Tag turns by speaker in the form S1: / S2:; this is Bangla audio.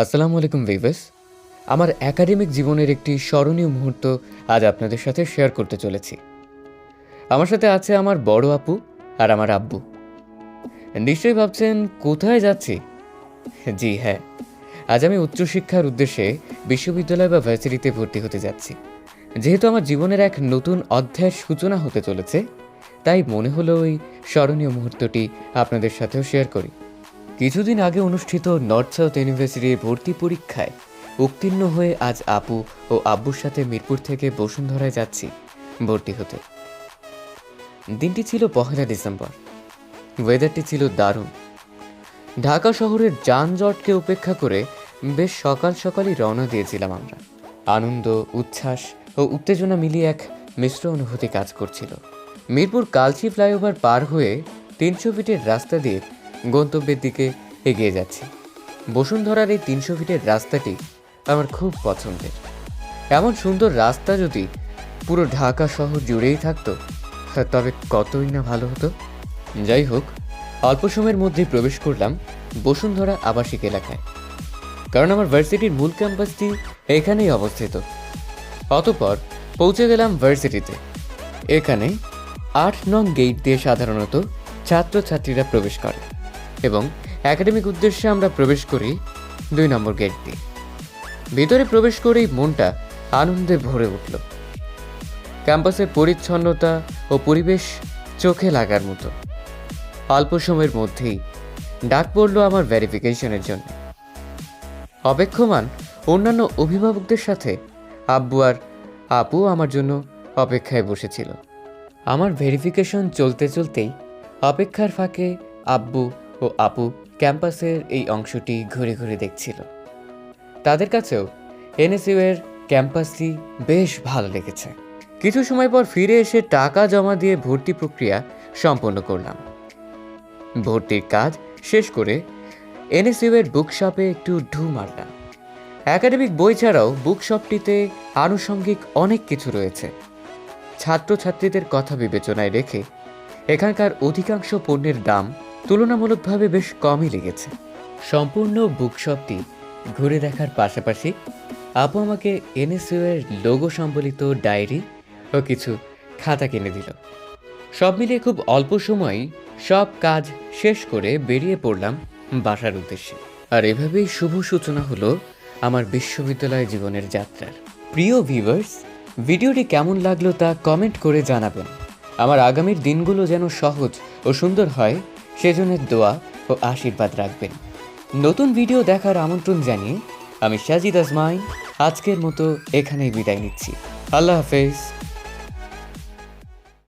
S1: আসসালামু আলাইকুম ভিউয়ার্স। আমার একাডেমিক জীবনের একটি স্মরণীয় মুহূর্ত আজ আপনাদের সাথে শেয়ার করতে চলেছি। আমার সাথে আছে আমার বড় আপু আর আমার আব্বু। নিশ্চয়ই ভাবছেন কোথায় যাচ্ছি? জি হ্যাঁ, আজ আমি উচ্চশিক্ষার উদ্দেশ্যে বিশ্ববিদ্যালয় বা ভার্সিটিতে ভর্তি হতে যাচ্ছি। যেহেতু আমার জীবনের এক নতুন অধ্যায়ের সূচনা হতে চলেছে, তাই মনে হলো ওই স্মরণীয় মুহূর্তটি আপনাদের সাথেও শেয়ার করি। কিছুদিন আগে অনুষ্ঠিত নর্থ সাউথ ইউনিভার্সিটির ভর্তি পরীক্ষায় উত্তীর্ণ হয়ে আজ আপু ও আব্বুর সাথে মিরপুর থেকে বসুন্ধরায় যাচ্ছি ভর্তি হতে। দিনটি ছিল 1 ডিসেম্বর। ওয়েদারটি ছিল দারুণ। ঢাকা শহরের যানজটকে উপেক্ষা করে বেশ সকাল সকালই রওনা দিয়েছিলাম আমরা। আনন্দ, উচ্ছ্বাস ও উত্তেজনা মিলিয়ে এক মিশ্র অনুভূতি কাজ করছিল। মিরপুর কালচি ফ্লাইওভার পার হয়ে 300 ফিটের রাস্তা দিয়ে গন্তব্যের দিকে এগিয়ে যাচ্ছি। বসুন্ধরার এই 300 ফিটের রাস্তাটি আমার খুব পছন্দের। এমন সুন্দর রাস্তা যদি পুরো ঢাকা শহর জুড়েই থাকতো তবে কতই না ভালো হতো। যাই হোক, অল্প সময়ের মধ্যেই প্রবেশ করলাম বসুন্ধরা আবাসিক এলাকায়, কারণ আমার ভার্সিটির মূল ক্যাম্পাসটি এখানেই অবস্থিত। অতঃপর পৌঁছে গেলাম ভার্সিটিতে। এখানে 8 নং গেট দিয়ে সাধারণত ছাত্রছাত্রীরা প্রবেশ করে এবং একাডেমিক উদ্দেশ্যে আমরা প্রবেশ করি 2 নম্বর গেট দিয়ে। ভিতরে প্রবেশ করেই মনটা আনন্দে ভরে উঠল। ক্যাম্পাসের পরিচ্ছন্নতা ও পরিবেশ চোখে লাগার মতো। অল্প সময়ের মধ্যেই ডাক পড়ল আমার ভেরিফিকেশনের জন্য। অপেক্ষমান অন্যান্য অভিভাবকদের সাথে আব্বু আর আপু আমার জন্য অপেক্ষায় বসেছিল। আমার ভেরিফিকেশন চলতে চলতেই অপেক্ষার ফাঁকে আব্বু ও আপু ক্যাম্পাসের এই অংশটি ঘুরে ঘুরে দেখছিল। তাদের কাছেও এনএসইউ এর ক্যাম্পাসটি বেশ ভালো লেগেছে। কিছু সময় পর ফিরে এসে টাকা জমা দিয়ে ভর্তি প্রক্রিয়া সম্পন্ন করলাম। ভর্তির কাজ শেষ করে এনএসইউ এর বুকশপে একটু ঢু মারলাম। একাডেমিক বই ছাড়াও বুকশপটিতে আনুষঙ্গিক অনেক কিছু রয়েছে। ছাত্রছাত্রীদের কথা বিবেচনায় রেখে এখানকার অধিকাংশ পণ্যের দাম তুলনামূলকভাবে বেশ কমই লেগেছে। সম্পূর্ণ বুকশপটি ঘুরে দেখার পাশাপাশি আপু আমাকে এনএসইউ এর লোগো সম্বলিত ডায়েরি ও কিছু খাতা কিনে দিল। সব মিলিয়ে খুব অল্প সময়ই সব কাজ শেষ করে বেরিয়ে পড়লাম বাসার উদ্দেশ্যে। আর এভাবেই শুভ সূচনা হলো আমার বিশ্ববিদ্যালয় জীবনের যাত্রার। প্রিয় ভিউয়ার্স, ভিডিওটি কেমন লাগলো তা কমেন্ট করে জানাবেন। আমার আগামীর দিনগুলো যেন সহজ ও সুন্দর হয় সেজন্য দোয়া ও আশীর্বাদ রাখবেন। নতুন ভিডিও দেখার আমন্ত্রণ জানিয়ে আমি সাজিদ আজমাইন আজকের মতো এখানেই বিদায় নিচ্ছি। আল্লাহ হাফেজ।